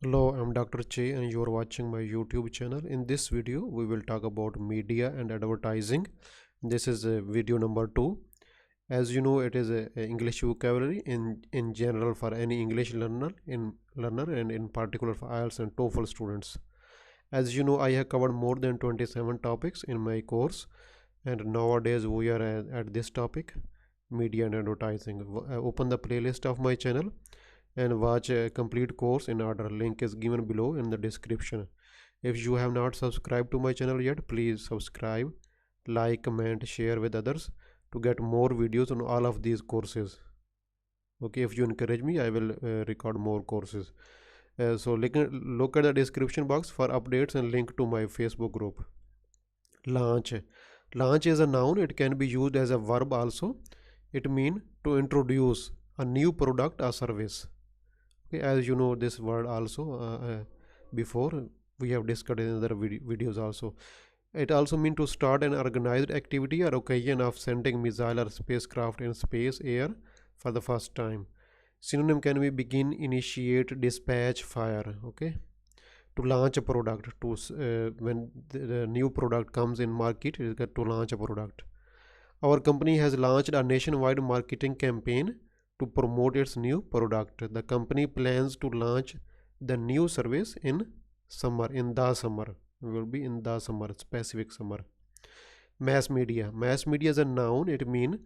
Hello, I'm Dr. Che and you're watching my YouTube channel. In this video, we will talk about media and advertising. This is video number 2. As you know, it is a English vocabulary in general for any English learner and in particular for IELTS and TOEFL students. As you know, I have covered more than 27 topics in my course, and nowadays we are at this topic, media and advertising. Open the playlist of my channel and watch a complete course in order. Link is given below in the description. If you have not subscribed to my channel yet, please subscribe, like, comment, share with others to get more videos on all of these courses. Okay, if you encourage me, I will record more courses. So look at the description box for updates and link to my Facebook group. Launch. Launch is a noun. It can be used as a verb also. It means to introduce a new product or service. Okay, as you know this word also before we have discussed in other videos also. It also means to start an organized activity or occasion of sending missile or spacecraft in space air for the first time. Synonym can be begin, initiate, dispatch, fire. Okay, to launch a product, to when the new product comes in market, it is got to launch a product. Our company has launched a nationwide marketing campaign to promote its new product. The company plans to launch the new service in summer. In the summer, will be in the summer, specific summer. Mass media. Mass media is a noun. It means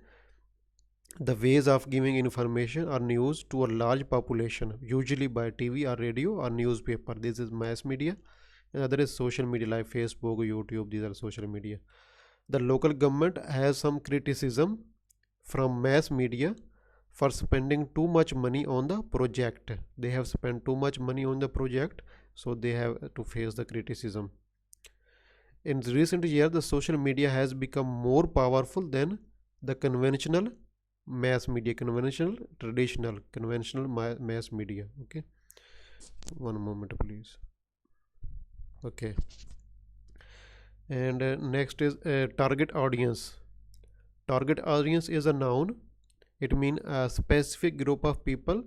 the ways of giving information or news to a large population, usually by TV or radio or newspaper. This is mass media. Another is social media like Facebook, YouTube. These are social media. The local government has some criticism from mass media for spending too much money on the project. They have spent too much money on the project, so they have to face the criticism. In recent years, the social media has become more powerful than the conventional mass media, conventional mass media. Okay, one moment please. Okay, and next is target audience. Target audience is a noun. It means a specific group of people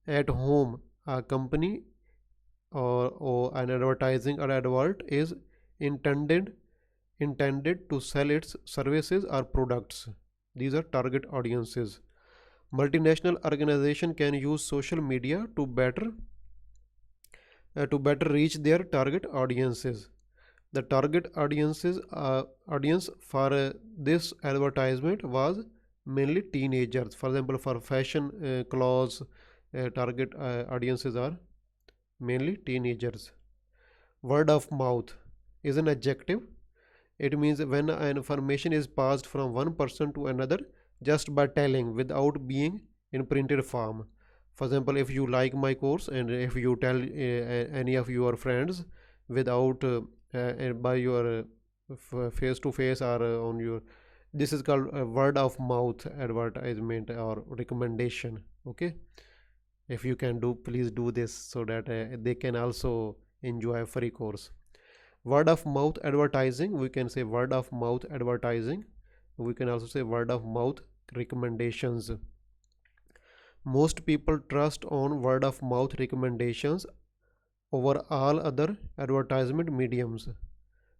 at whom a company or an advertising or advert is intended to sell its services or products. These are target audiences. Multinational organization can use social media to better reach their target audiences. The target audience for this advertisement was mainly teenagers. For example, for fashion clothes, target audiences are mainly teenagers. Word of mouth is an adjective. It means when an information is passed from one person to another just by telling without being in printed form. For example, if you like my course and if you tell any of your friends without by your face to face or on your, this is called a word of mouth advertisement or recommendation. Okay, if you can do, please do this so that they can also enjoy a free course. Word of mouth advertising, we can say word of mouth advertising. We can also say word of mouth recommendations. Most people trust on word of mouth recommendations over all other advertisement mediums.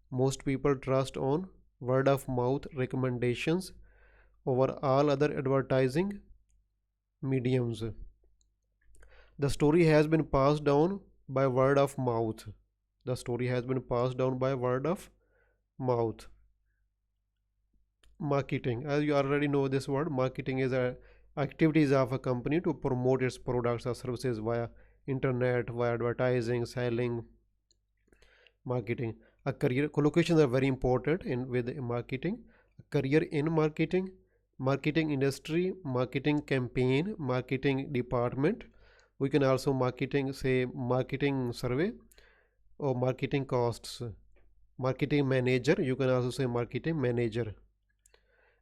Most people trust on word of mouth recommendations over all other advertising mediums. The story has been passed down by word of mouth. The story has been passed down by word of mouth. Marketing, as you already know this word, marketing is a activities of a company to promote its products or services via internet, via advertising, selling. Marketing, a career collocations are very important in with marketing. A career in marketing, marketing industry, marketing campaign, marketing department. We can also marketing, say marketing survey or marketing costs. Marketing manager, you can also say marketing manager.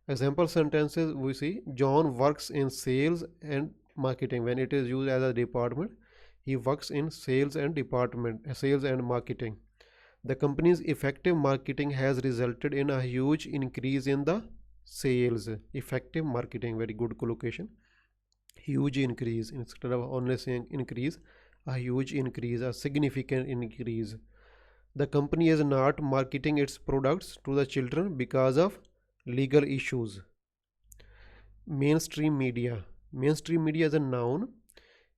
Example sentences we see: John works in sales and marketing. When it is used as a department, he works in sales and marketing. The company's effective marketing has resulted in a huge increase in the sales. Effective marketing, very good collocation. Huge increase, instead of only saying increase, a huge increase, a significant increase. The company is not marketing its products to the children because of legal issues. Mainstream media. Mainstream media is a noun.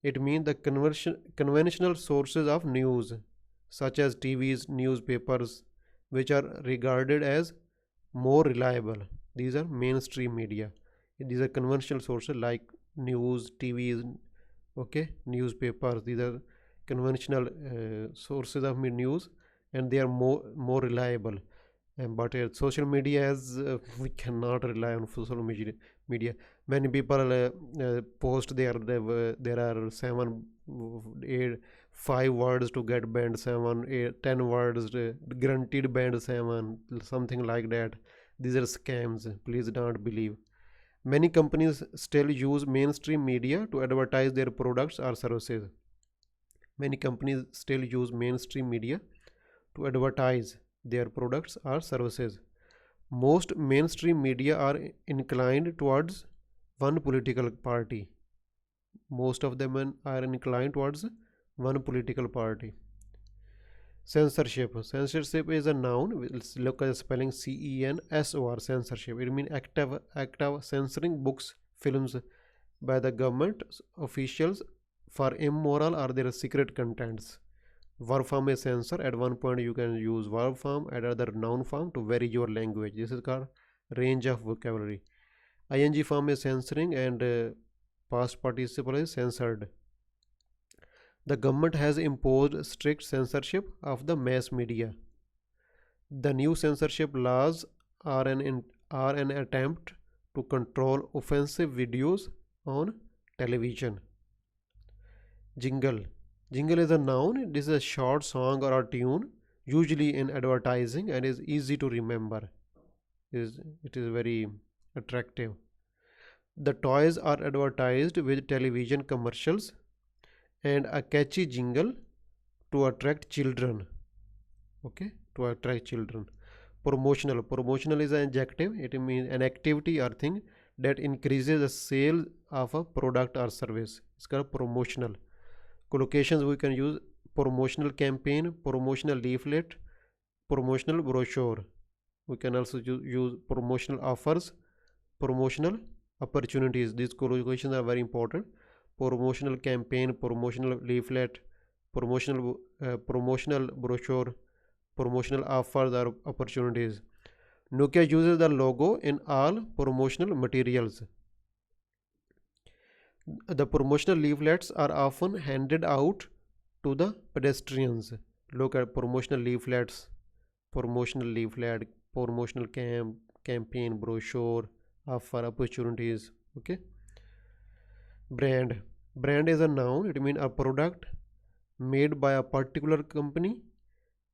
It means the conventional sources of news, such as TVs, newspapers, which are regarded as more reliable. These are mainstream media. These are conventional sources like news, TVs, okay, newspapers. These are conventional sources of news, and they are more reliable. But social media, as we cannot rely on social media. Many people post there are 5 words to get banned, 10 words guaranteed banned 7, something like that. These are scams, please don't believe. Many companies still use mainstream media to advertise their products or services. Many companies still use mainstream media to advertise their products or services. Most mainstream media are inclined towards one political party. Most of them are inclined towards one political party. Censorship. Censorship is a noun. Let's look at the spelling CENSOR. Censorship. It means act of censoring books, films by the government officials for immoral or their secret contents. Verb form is censor. At one point you can use verb form and other noun form to vary your language. This is called range of vocabulary. ING form is censoring, and past participle is censored. The government has imposed strict censorship of the mass media. The new censorship laws are an attempt to control offensive videos on television. Jingle. Jingle is a noun. This is a short song or a tune, usually in advertising, and is easy to remember. It is very attractive. The toys are advertised with television commercials and a catchy jingle to attract children. Okay, to attract children. Promotional is an adjective. It means an activity or thing that increases the sale of a product or service. It's called promotional. Collocations we can use: promotional campaign, promotional leaflet, promotional brochure. We can also use promotional offers, promotional opportunities. These collocations are very important. Promotional campaign, promotional leaflet, promotional brochure, promotional offers or opportunities. Nokia uses the logo in all promotional materials. The promotional leaflets are often handed out to the pedestrians. Look at promotional leaflets, promotional leaflet, promotional campaign, brochure, offer, opportunities. Okay. Brand is a noun. It means a product made by a particular company,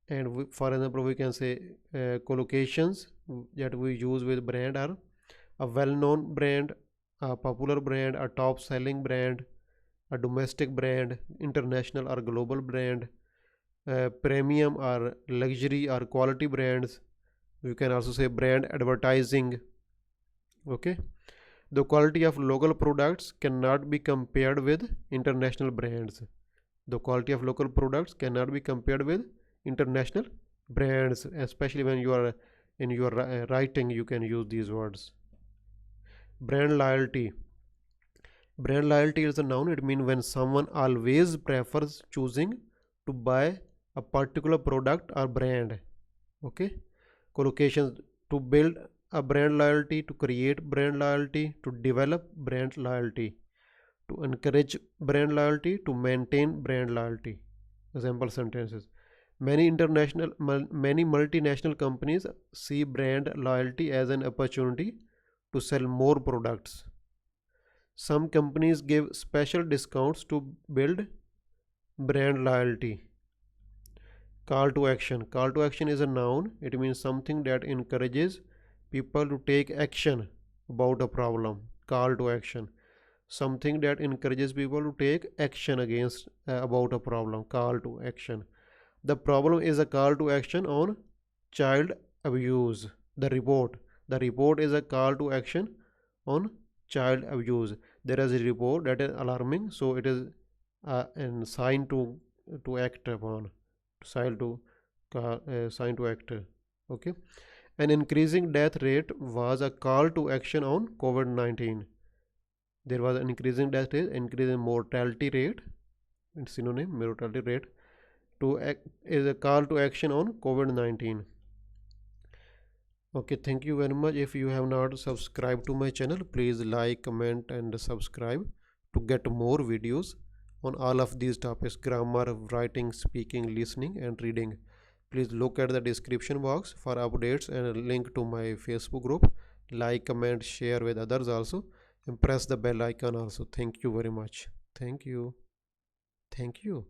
and for example we can say collocations that we use with brand are a well-known brand, a popular brand, a top-selling brand, a domestic brand, international or global brand, premium or luxury or quality brands. You can also say brand advertising. Okay. The quality of local products cannot be compared with international brands. The quality of local products cannot be compared with international brands, especially when you are in your writing, you can use these words. Brand loyalty. Brand loyalty is a noun. It means when someone always prefers choosing to buy a particular product or brand. Okay. Collocations: to build a brand loyalty, to create brand loyalty, to develop brand loyalty, to encourage brand loyalty, to maintain brand loyalty. Example sentences: many multinational companies see brand loyalty as an opportunity to sell more products. Some companies give special discounts to build brand loyalty. Call to action. Call to action is a noun. It means something that encourages people to take action about a problem. Call to action. Something that encourages people to take action against about a problem. Call to action. The problem is a call to action on child abuse. The report is a call to action on child abuse. There is a report that is alarming, so it is and sign to act upon, sign to sign to act. Okay. An increasing death rate was a call to action on COVID-19. There was an increasing death rate, increasing mortality rate, synonym mortality rate, to act is a call to action on COVID-19. Okay, thank you very much. If you have not subscribed to my channel, please like, comment, and subscribe to get more videos on all of these topics: grammar, writing, speaking, listening, and reading. Please look at the description box for updates and a link to my Facebook group. Like, comment, share with others also, and press the bell icon also. Thank you very much. Thank you. Thank you.